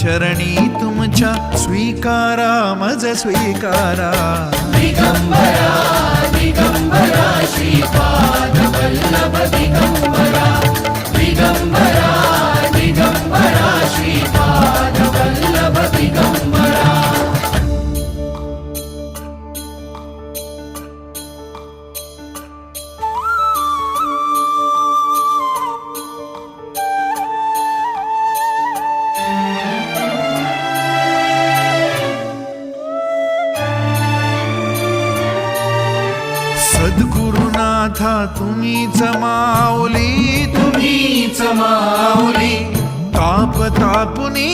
चरणी तुमच्या स्वीकारा मज स्वीकारा दिगंबरा दिगंबरा श्रीपाद वल्लभ दिगंबरा दिगंबरा दिगंबरा श्रीपाद वल्लभ दिगंबरा सद्गुरुनाथा तुम्हीच माऊली तुम्हीच माऊली ताप तापुनी